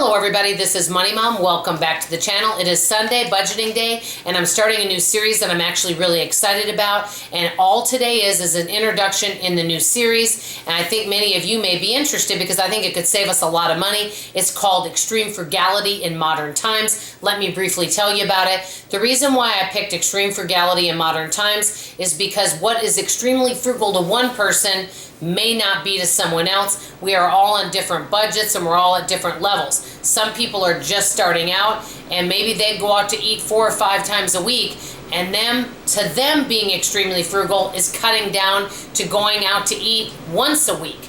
Hello everybody, this is Money Mom. Welcome back to the channel. It is Sunday, budgeting day, and I'm starting a new series that I'm actually really excited about. And all today is an introduction in the new series. And I think many of you may be interested because I think it could save us a lot of money. It's called Extreme Frugality in Modern Times. Let me briefly tell you about it. The reason why I picked Extreme Frugality in Modern Times is because what is extremely frugal to one person may not be to someone else. We are all on different budgets and we're all at different levels. Some people are just starting out and maybe they go out to eat 4 or 5 times a week, and to them being extremely frugal is cutting down to going out to eat once a week.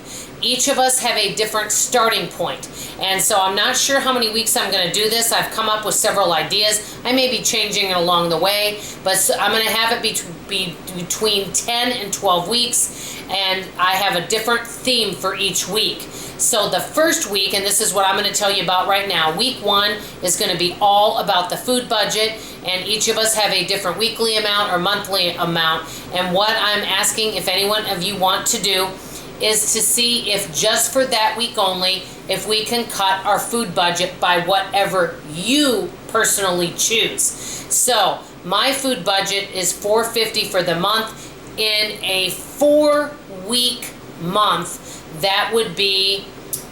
Each of us have a different starting point. And so I'm not sure how many weeks I'm going to do this. I've come up with several ideas. I may be changing it along the way, but I'm going to have it be between 10 and 12 weeks, and I have a different theme for each week. So the first week, and this is what I'm going to tell you about right now, week 1 is going to be all about the food budget, and each of us have a different weekly amount or monthly amount. And what I'm asking, if any one of you want to do, is to see if just for that week only, if we can cut our food budget by whatever you personally choose. So my food budget is $450 for the month. In a 4-week month, that would be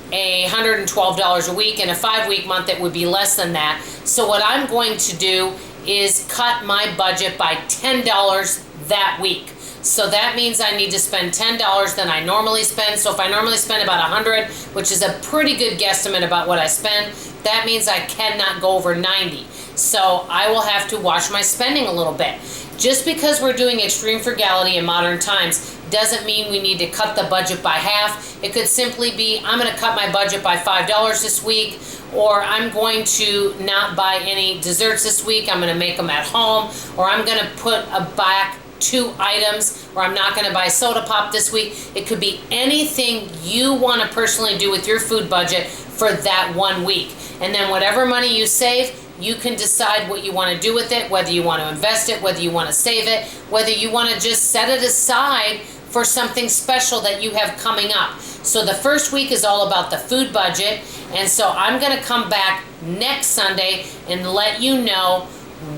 $112 a week. In a 5-week month, it would be less than that. So what I'm going to do is cut my budget by $10 that week. So that means I need to spend $10 than I normally spend. So if I normally spend about $100, which is a pretty good guesstimate about what I spend, that means I cannot go over $90. So I will have to watch my spending a little bit. Just because we're doing Extreme Frugality in Modern Times doesn't mean we need to cut the budget by half. It could simply be, I'm going to cut my budget by $5 this week, or I'm going to not buy any desserts this week. I'm going to make them at home, or I'm going to put back 2 items, or I'm not going to buy soda pop this week. It could be anything you want to personally do with your food budget for that 1 week. And then whatever money you save, you can decide what you want to do with it, whether you want to invest it, whether you want to save it, whether you want to just set it aside for something special that you have coming up. So the first week is all about the food budget, and so I'm going to come back next Sunday and let you know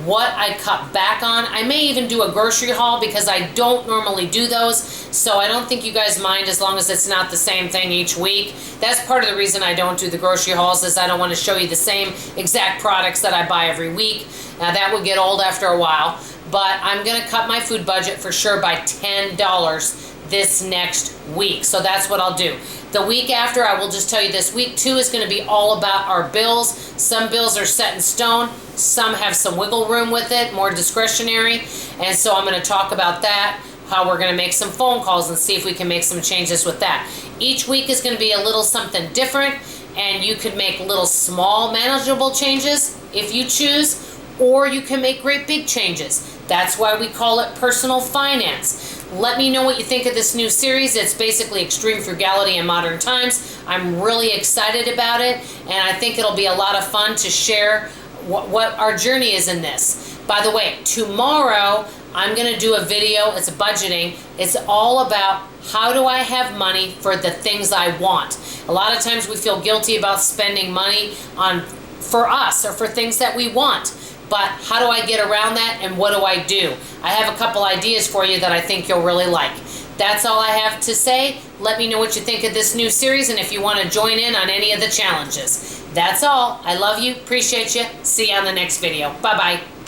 what I cut back on. I may even do a grocery haul because I don't normally do those, so I don't think you guys mind as long as it's not the same thing each week. That's part of the reason I don't do the grocery hauls, is I don't want to show you the same exact products that I buy every week. Now that would get old after a while, but I'm going to cut my food budget for sure by $10 this next week. So that's what I'll do. The week after, I will just tell you this, week 2 is going to be all about our bills. Some bills are set in stone. Some have some wiggle room with it, more discretionary. And so I'm going to talk about that, how we're going to make some phone calls and see if we can make some changes with that. Each week is going to be a little something different, and you could make little small manageable changes if you choose, or you can make great big changes. That's why we call it personal finance. Let me know what you think of this new series. It's basically Extreme Frugality in Modern Times. I'm really excited about it, and I think it'll be a lot of fun to share what our journey is in this. By the way, tomorrow I'm going to do a video. It's budgeting. It's all about how do I have money for the things I want. A lot of times we feel guilty about spending money for us or for things that we want. But how do I get around that, and what do I do? I have a couple ideas for you that I think you'll really like. That's all I have to say. Let me know what you think of this new series and if you want to join in on any of the challenges. That's all. I love you. Appreciate you. See you on the next video. Bye-bye.